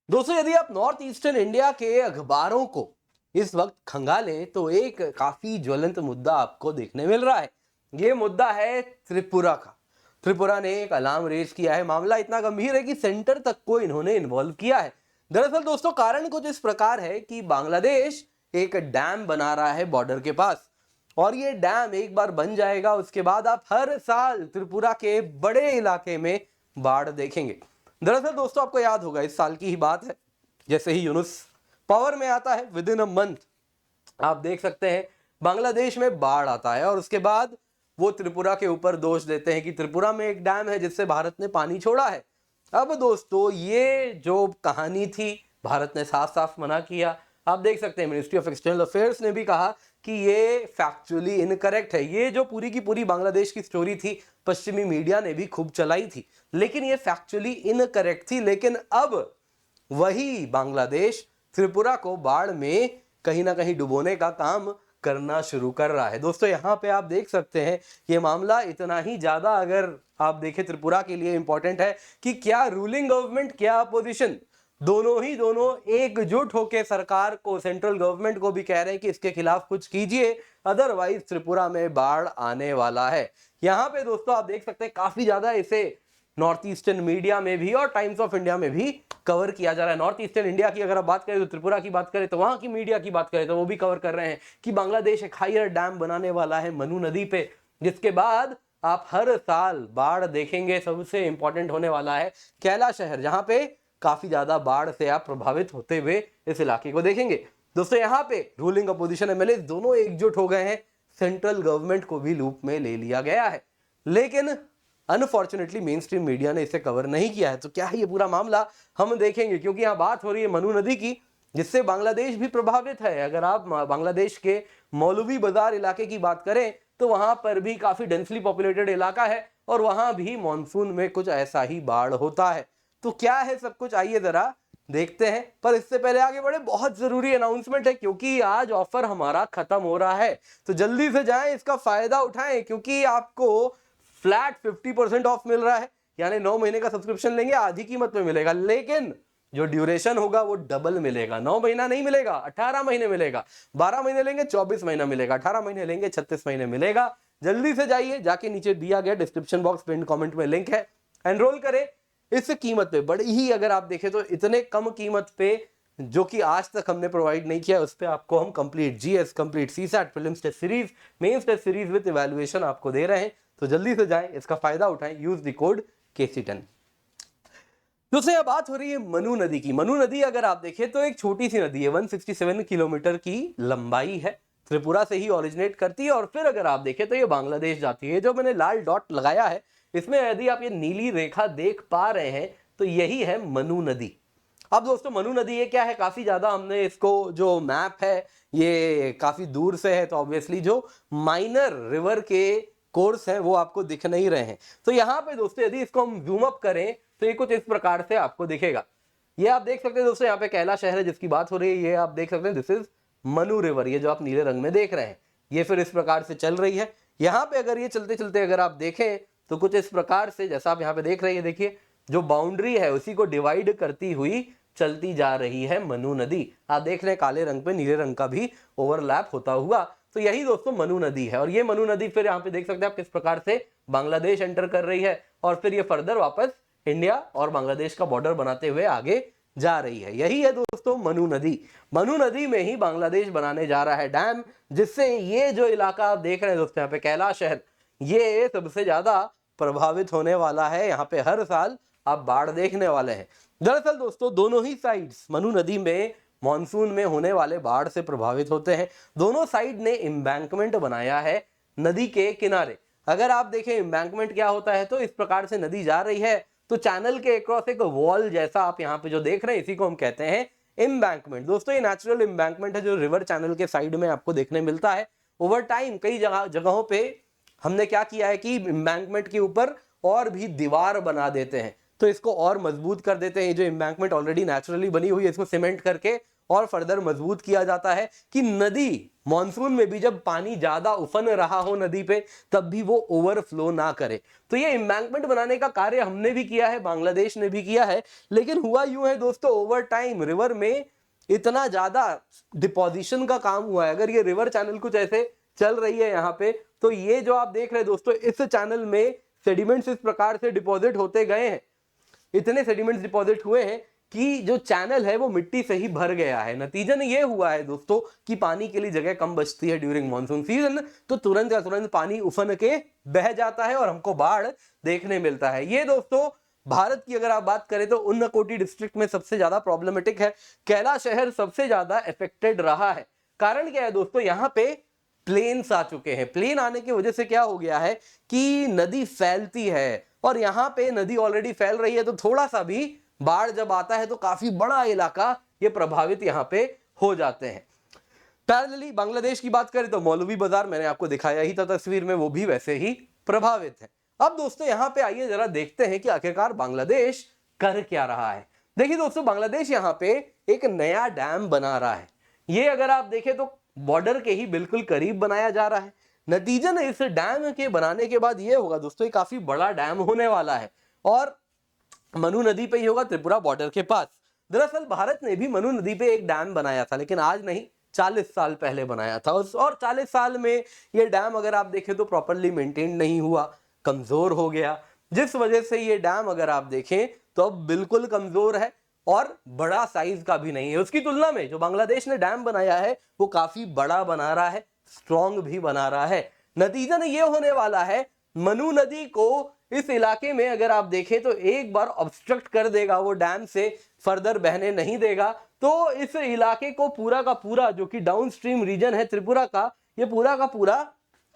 दोस्तों, यदि आप नॉर्थ ईस्टर्न इंडिया के अखबारों को इस वक्त खंगालें तो एक काफी ज्वलंत मुद्दा आपको देखने मिल रहा है। ये मुद्दा है त्रिपुरा का। त्रिपुरा ने एक अलार्म रेज किया है। मामला इतना गंभीर है कि सेंटर तक को इन्होंने इन्वॉल्व किया है। दरअसल दोस्तों, कारण कुछ इस प्रकार है कि बांग्लादेश एक डैम बना रहा है बॉर्डर के पास, और ये डैम एक बार बन जाएगा उसके बाद आप हर साल त्रिपुरा के बड़े इलाके में बाढ़ देखेंगे। दरअसल दोस्तों, आपको याद होगा, इस साल की ही बात है, जैसे ही यूनुस पावर में आता है, विद इन अ मंथ आप देख सकते हैं बांग्लादेश में बाढ़ आता है, और उसके बाद वो त्रिपुरा के ऊपर दोष देते हैं कि त्रिपुरा में एक डैम है जिससे भारत ने पानी छोड़ा है। अब दोस्तों, ये जो कहानी थी, भारत ने साफ साफ मना किया। आप देख सकते हैं मिनिस्ट्री ऑफ एक्सटर्नल अफेयर्स ने भी कहा कि ये फैक्चुअली इनकरेक्ट है। ये जो पूरी की पूरी बांग्लादेश की स्टोरी थी, पश्चिमी मीडिया ने भी खूब चलाई थी, लेकिन ये फैक्चुअली इनकरेक्ट थी। लेकिन अब वही बांग्लादेश त्रिपुरा को बाढ़ में कहीं ना कहीं डुबोने का काम करना शुरू कर रहा है। दोस्तों, यहाँ पे आप देख सकते हैं ये मामला इतना ही ज्यादा, अगर आप देखें, त्रिपुरा के लिए इंपॉर्टेंट है कि क्या रूलिंग गवर्नमेंट, क्या अपोजिशन, दोनों एकजुट होकर सरकार को, सेंट्रल गवर्नमेंट को भी कह रहे हैं कि इसके खिलाफ कुछ कीजिए, अदरवाइज त्रिपुरा में बाढ़ आने वाला है। यहाँ पे दोस्तों आप देख सकते हैं काफी ज्यादा इसे नॉर्थ ईस्टर्न मीडिया में भी और टाइम्स ऑफ इंडिया में भी कवर किया जा रहा है। नॉर्थ ईस्टर्न इंडिया की अगर आप बात करें तो त्रिपुरा की बात करें, तो वहां की मीडिया की बात करें तो वो भी कवर कर रहे हैं कि बांग्लादेश एक हायर डैम बनाने वाला है मनु नदी पे, जिसके बाद आप हर साल बाढ़ देखेंगे। सबसे इंपॉर्टेंट होने वाला है कैला शहर, जहां पे काफी ज्यादा बाढ़ से आप प्रभावित होते हुए इस इलाके को देखेंगे। दोस्तों, यहाँ पे रूलिंग अपोजिशन एमएलए दोनों एकजुट हो गए हैं, सेंट्रल गवर्नमेंट को भी लूप में ले लिया गया है, लेकिन अनफॉर्चुनेटली मेन स्ट्रीम मीडिया ने इसे कवर नहीं किया है। तो क्या है ये पूरा मामला, हम देखेंगे, क्योंकि यहाँ बात हो रही है मनु नदी की, जिससे बांग्लादेश भी प्रभावित है। अगर आप बांग्लादेश के मौलवी बाजार इलाके की बात करें तो वहां पर भी काफी डेंसली पॉपुलेटेड इलाका है, और वहां भी मॉनसून में कुछ ऐसा ही बाढ़ होता है। तो क्या है सब कुछ, आइए जरा देखते हैं। पर इससे पहले आगे बढ़े, बहुत जरूरी अनाउंसमेंट है, क्योंकि आज ऑफर हमारा खत्म हो रहा है, तो जल्दी से जाएं, इसका फायदा उठाएं, क्योंकि आपको फ्लैट 50% ऑफ मिल रहा है। यानी 9 महीने का सब्सक्रिप्शन लेंगे, आधी कीमत में मिलेगा, लेकिन जो ड्यूरेशन होगा वो डबल मिलेगा। 9 महीना नहीं मिलेगा, 18 महीने मिलेगा। 12 महीने लेंगे 24 महीना मिलेगा, 18 महीने लेंगे 36 महीने मिलेगा। जल्दी से जाइए, जाके नीचे दिया गया डिस्क्रिप्शन बॉक्स पिन कमेंट में लिंक है, एनरोल करें। इस कीमत पे, बड़ी ही अगर आप देखें तो इतने कम कीमत पे, जो कि आज तक हमने प्रोवाइड नहीं किया, उस पे आपको हम complete GS, complete CSAT, prelims test series, mains test series with evaluation आपको दे रहे हैं। तो जल्दी से जाएं, इसका फायदा उठाएं, यूज द कोड KC10। दोस्तों, यह बात हो रही है मनु नदी की। मनु नदी अगर आप देखें तो एक छोटी सी नदी है, 167 किलोमीटर की लंबाई है, त्रिपुरा से ही ओरिजिनेट करती है, और फिर अगर आप देखें तो ये बांग्लादेश जाती है। जो मैंने लाल डॉट लगाया है, इसमें यदि आप ये नीली रेखा देख पा रहे हैं तो यही है मनु नदी। अब दोस्तों, मनु नदी ये क्या है, काफी ज्यादा हमने इसको, जो मैप है ये काफी दूर से है, तो ऑब्वियसली जो माइनर रिवर के कोर्स हैं वो आपको दिख नहीं रहे हैं। तो यहाँ पे दोस्तों, यदि इसको हम जूम अप करें तो ये कुछ इस प्रकार से आपको दिखेगा। ये आप देख सकते हैं दोस्तों, यहाँ पे कैला शहर है जिसकी बात हो रही है, ये आप देख सकते हैं, दिस इज मनु रिवर। ये जो आप नीले रंग में देख रहे हैं, ये फिर इस प्रकार से चल रही है। यहाँ पे अगर ये चलते चलते अगर आप देखें तो कुछ इस प्रकार से, जैसा आप यहाँ पे देख रहे हैं, देखिए जो बाउंड्री है उसी को डिवाइड करती हुई चलती जा रही है मनु नदी। आप देख रहे हैं काले रंग पे नीले रंग का भी ओवरलैप होता हुआ। तो यही दोस्तों मनु नदी है, और ये मनु नदी फिर यहाँ पे देख सकते हैं आप किस प्रकार से बांग्लादेश एंटर कर रही है, और फिर ये फर्दर वापस इंडिया और बांग्लादेश का बॉर्डर बनाते हुए आगे जा रही है। यही है दोस्तों मनु नदी। मनु नदी में ही बांग्लादेश बनाने जा रहा है डैम, जिससे ये जो इलाका आप देख रहे हैं दोस्तों, यहाँ पे कैलाश शहर, ये सबसे ज्यादा प्रभावित होने वाला है। यहाँ पे हर साल आप बाढ़ देखने वाले हैं। दरअसल दोस्तों, दोनों ही साइड्स मनु नदी में मॉनसून में होने वाले बाढ़ से प्रभावित होते हैं। दोनों साइड ने एम्बैंकमेंट बनाया है नदी के किनारे। अगर आप देखें एम्बैंकमेंट क्या होता है, तो इस प्रकार से नदी जा रही है, तो चैनल के अक्रॉस एक वॉल जैसा आप यहाँ पे जो देख रहे हैं, इसी को हम कहते हैं एम्बैंकमेंट। दोस्तों, ये नेचुरल एम्बैंकमेंट है जो रिवर चैनल के साइड में आपको देखने मिलता है। ओवर टाइम कई जगहों पे हमने क्या किया है कि एम्बैंकमेंट के ऊपर और भी दीवार बना देते हैं, तो इसको और मजबूत कर देते हैं। जो एम्बैंकमेंट ऑलरेडी नेचुरली बनी हुई है इसको सीमेंट करके और फर्दर मजबूत किया जाता है कि नदी मॉनसून में भी जब पानी ज्यादा उफन रहा हो नदी पे तब भी वो ओवरफ्लो ना करे। तो ये एम्बैंकमेंट बनाने का कार्य हमने भी किया है, बांग्लादेश ने भी किया है, लेकिन हुआ यूं है दोस्तों, ओवर टाइम रिवर में इतना ज्यादा डिपोजिशन का काम हुआ है। अगर ये रिवर चैनल कुछ ऐसे चल रही है यहाँ पे, तो ये जो आप देख रहे हैं दोस्तों, इस चैनल में सेडिमेंट्स इस प्रकार से डिपॉजिट होते गए हैं, इतने सेडिमेंट्स डिपॉजिट हुए हैं कि जो चैनल है वो मिट्टी से ही भर गया है। नतीजन ये हुआ है दोस्तों कि पानी के लिए जगह कम बचती है ड्यूरिंग मॉनसून सीजन, तो तुरंत या तुरंत पानी उफन के बह जाता है और हमको बाढ़ देखने मिलता है। ये दोस्तों भारत की अगर आप बात करें तो उन्नकोटी डिस्ट्रिक्ट में सबसे ज्यादा प्रॉब्लमेटिक है। कैला शहर सबसे ज्यादा इफेक्टेड रहा है। कारण क्या है दोस्तों, यहाँ पे प्लेन्स आ चुके हैं। प्लेन आने की वजह से क्या हो गया है कि नदी फैलती है और यहाँ पे नदी ऑलरेडी फैल रही है, तो थोड़ा सा भी बाढ़ जब आता है तो काफी बड़ा इलाका ये प्रभावित यहाँ पे हो जाते हैं। पैरेलली बांग्लादेश की बात करें तो मौलवी बाजार मैंने आपको दिखाया ही था तस्वीर में, वो भी वैसे ही प्रभावित है। अब दोस्तों यहाँ पे आइए जरा देखते हैं कि आखिरकार बांग्लादेश कर क्या रहा है। देखिए दोस्तों, बांग्लादेश यहाँ पे एक नया डैम बना रहा है। ये अगर आप देखें तो बॉर्डर के ही बिल्कुल करीब बनाया जा रहा है। नतीजन इस डैम के बनाने के बाद ये होगा दोस्तों, ये काफी बड़ा डैम होने वाला है और मनु नदी पे ही होगा, त्रिपुरा बॉर्डर के पास। दरअसल भारत ने भी मनु नदी पे एक डैम बनाया था, लेकिन आज नहीं 40 साल पहले बनाया था। और 40 साल में ये डैम अगर आप देखें तो प्रॉपरली मेंटेन नहीं हुआ, कमजोर हो गया, जिस वजह से ये डैम अगर आप देखें तो अब बिल्कुल कमजोर है और बड़ा साइज का भी नहीं है। उसकी तुलना में जो बांग्लादेश ने डैम बनाया है वो काफी बड़ा बना रहा है, स्ट्रॉन्ग भी बना रहा है। नतीजन ये होने वाला है, मनु नदी को इस इलाके में अगर आप देखें तो एक बार ऑब्स्ट्रक्ट कर देगा, वो डैम से फर्दर बहने नहीं देगा, तो इस इलाके को पूरा का पूरा जो कि डाउन स्ट्रीम रीजन है त्रिपुरा का, ये पूरा का पूरा,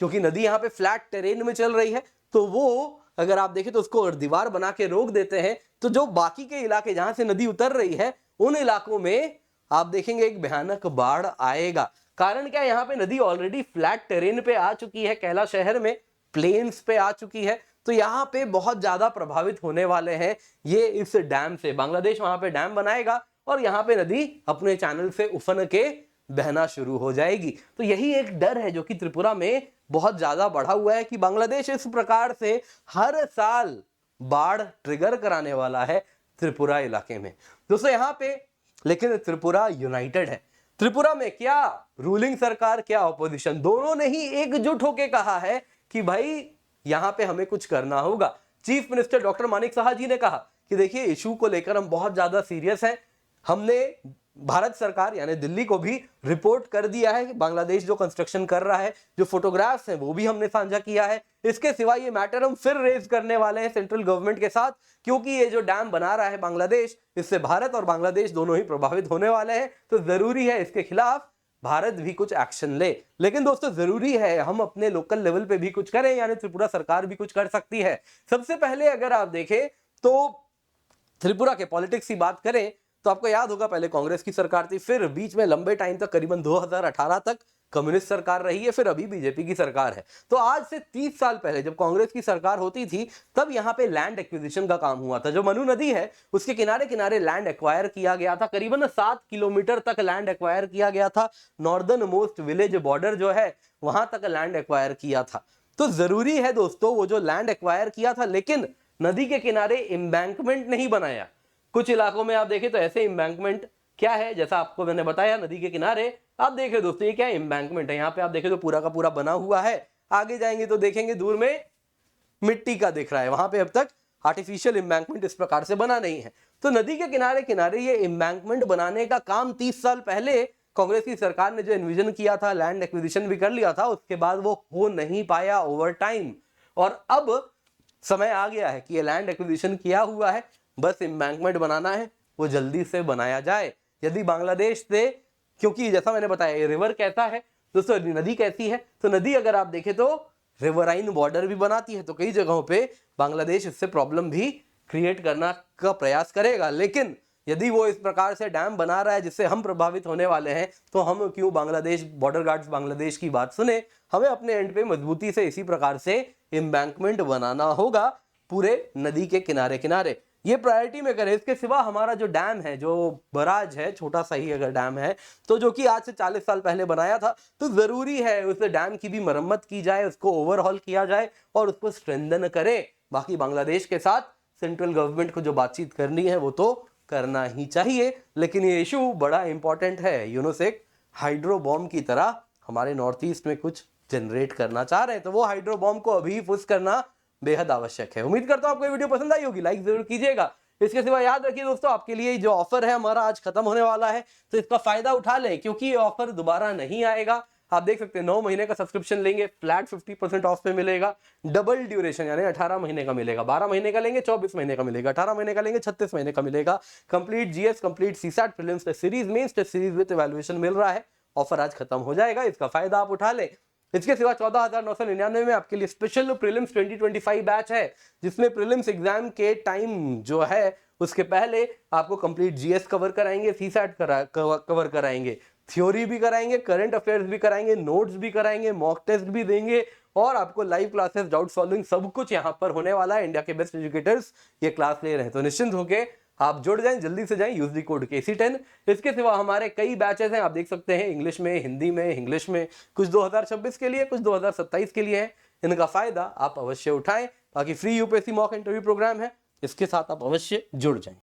क्योंकि नदी यहाँ पे फ्लैट टेरेन में चल रही है, तो वो अगर आप देखें तो उसको दीवार बना के रोक देते हैं, तो जो बाकी के इलाके जहां से नदी उतर रही है उन इलाकों में आप देखेंगे एक भयानक बाढ़ आएगा। कारण क्या है, यहाँ पे नदी ऑलरेडी फ्लैट टेरेन पे आ चुकी है, कैला शहर में प्लेन्स पे आ चुकी है, तो यहाँ पे बहुत ज्यादा प्रभावित होने वाले हैं ये इस डैम से। बांग्लादेश वहां पे डैम बनाएगा और यहाँ पे नदी अपने चैनल से उफन के बहना शुरू हो जाएगी। तो यही एक डर है जो कि त्रिपुरा में बहुत ज्यादा बढ़ा हुआ है कि बांग्लादेश इस प्रकार से हर साल बाढ़ ट्रिगर कराने वाला है त्रिपुरा इलाके में। दोस्तों यहाँ पे लेकिन त्रिपुरा यूनाइटेड है। त्रिपुरा में क्या रूलिंग सरकार क्या ऑपोजिशन दोनों ने ही एकजुट होकर कहा है कि भाई यहां पे हमें कुछ करना होगा। Chief minister doctor Manik Saha ji ने कहा कि देखिए इशू को लेकर हम बहुत ज्यादा सीरियस हैं। हमने भारत सरकार यानी दिल्ली को भी रिपोर्ट कर दिया है कि बांग्लादेश जो कंस्ट्रक्शन कर रहा है, जो फोटोग्राफ्स हैं वो भी हमने साझा किया है। इसके सिवा ये मैटर हम फिर रेज करने वाले हैं सेंट्रल गवर्नमेंट के साथ, क्योंकि ये जो डैम बना रहा है बांग्लादेश, इससे भारत और बांग्लादेश दोनों ही प्रभावित होने वाले हैं। तो जरूरी है इसके खिलाफ भारत भी कुछ एक्शन ले। लेकिन दोस्तों जरूरी है हम अपने लोकल लेवल पे भी कुछ करें, यानी त्रिपुरा सरकार भी कुछ कर सकती है। सबसे पहले अगर आप देखें तो त्रिपुरा के पॉलिटिक्स की बात करें तो आपको याद होगा पहले कांग्रेस की सरकार थी, फिर बीच में लंबे टाइम तक करीबन 2018 तक कम्युनिस्ट सरकार रही है, फिर अभी बीजेपी की सरकार है। तो आज से 30 साल पहले जब कांग्रेस की सरकार होती थी तब यहाँ पे लैंड एक्विजिशन का काम हुआ था। जो मनु नदी है उसके किनारे किनारे लैंड एक्वायर किया गया था, करीबन 7 किलोमीटर तक लैंड एक्वायर किया गया था। नॉर्दर्न मोस्ट विलेज बॉर्डर जो है वहां तक लैंड एक्वायर किया था। तो जरूरी है दोस्तों वो जो लैंड एक्वायर किया था, लेकिन नदी के किनारे एम्बैंकमेंट नहीं बनाया। कुछ इलाकों में आप देखें तो ऐसे एम्बैंकमेंट क्या है, जैसा आपको मैंने बताया नदी के किनारे आप देख रहे दोस्तों ये क्या एम्बैंकमेंट है। यहाँ पे आप देखें तो पूरा का पूरा बना हुआ है। आगे जाएंगे तो देखेंगे दूर में मिट्टी का दिख रहा है, वहां पे अब तक आर्टिफिशियल एम्बैंकमेंट इस प्रकार से बना नहीं है। तो नदी के किनारे किनारे ये एम्बैंकमेंट बनाने का काम 30 साल पहले कांग्रेस की सरकार ने जो एनविजन किया था, लैंड एक्विजिशन भी कर लिया था, उसके बाद वो हो नहीं पाया ओवर टाइम। और अब समय आ गया है कि ये लैंड एक्विजिशन किया हुआ है, बस एम्बैंकमेंट बनाना है, वो जल्दी से बनाया जाए। यदि बांग्लादेश से, क्योंकि जैसा मैंने बताया ये रिवर कैसा है दोस्तों, नदी कैसी है, तो नदी अगर आप देखें तो रिवराइन बॉर्डर भी बनाती है, तो कई जगहों पे बांग्लादेश इससे प्रॉब्लम भी क्रिएट करना का प्रयास करेगा। लेकिन यदि वो इस प्रकार से डैम बना रहा है जिससे हम प्रभावित होने वाले हैं, तो हम क्यों बांग्लादेश बॉर्डर गार्ड्स बांग्लादेश की बात सुने। हमें अपने एंड पे मजबूती से इसी प्रकार से एम्बैंकमेंट बनाना होगा पूरे नदी के किनारे किनारे। ये प्रायोरिटी में करें। इसके सिवा हमारा जो डैम है, जो बराज है, छोटा सा ही अगर डैम है तो जो कि आज से 40 साल पहले बनाया था, तो जरूरी है उस डैम की भी मरम्मत की जाए, उसको ओवरहॉल किया जाए और उसको स्ट्रेंथन करें। बाकी बांग्लादेश के साथ सेंट्रल गवर्नमेंट को जो बातचीत करनी है वो तो करना ही चाहिए, लेकिन ये इशू बड़ा इंपॉर्टेंट है। यूनोसेक हाइड्रो बॉम्ब की तरह हमारे नॉर्थ ईस्ट में कुछ जनरेट करना चाह रहे हैं, तो वो हाइड्रो बॉम्ब को अभी फुस करना बेहद आवश्यक है। उम्मीद करता हूं आपको ये वीडियो पसंद आई होगी, लाइक जरूर कीजिएगा। इसके सिवा याद रखिए दोस्तों, आपके लिए जो ऑफर है हमारा आज खत्म होने वाला है, तो इसका फायदा उठा लें, क्योंकि ये ऑफर दोबारा नहीं आएगा। आप देख सकते हैं 9 महीने का सब्सक्रिप्शन लेंगे, फ्लैट 50% ऑफ पे मिलेगा। डबल ड्यूरेशन यानी 18 महीने का मिलेगा, 12 महीने का लेंगे 24 महीने का मिलेगा, 18 महीने का लेंगे 36 महीने का मिलेगा। Complete GS, complete CSAT, prelims test series, mains test series with evaluation मिल रहा है। ऑफर आज खत्म हो जाएगा, इसका फायदा आप उठा लें। इसके सिवा 14,999 में आपके लिए स्पेशल प्रीलिम्स 2025 बैच है, जिसमें प्रीलिम्स एग्जाम के टाइम जो है उसके पहले आपको कंप्लीट जीएस कवर कराएंगे, सीसैट कवर कराएंगे, थ्योरी भी कराएंगे, करंट अफेयर्स भी कराएंगे, नोट्स भी कराएंगे, मॉक टेस्ट भी देंगे और आपको लाइव क्लासेस, डाउट सॉल्विंग सब कुछ यहां पर होने वाला है। इंडिया के बेस्ट एजुकेटर्स ये क्लास ले रहे हैं, तो निश्चिंत होके आप जुड़ जाएं, जल्दी से जाएं, यूज दी कोड KC10। इसके सिवा हमारे कई बैचेस हैं, आप देख सकते हैं, इंग्लिश में, हिंदी में, इंग्लिश में, कुछ 2026 के लिए, कुछ 2027 के लिए है। इनका फायदा आप अवश्य उठाएं। बाकी free UPSC mock interview programme है, इसके साथ आप अवश्य जुड़ जाएं।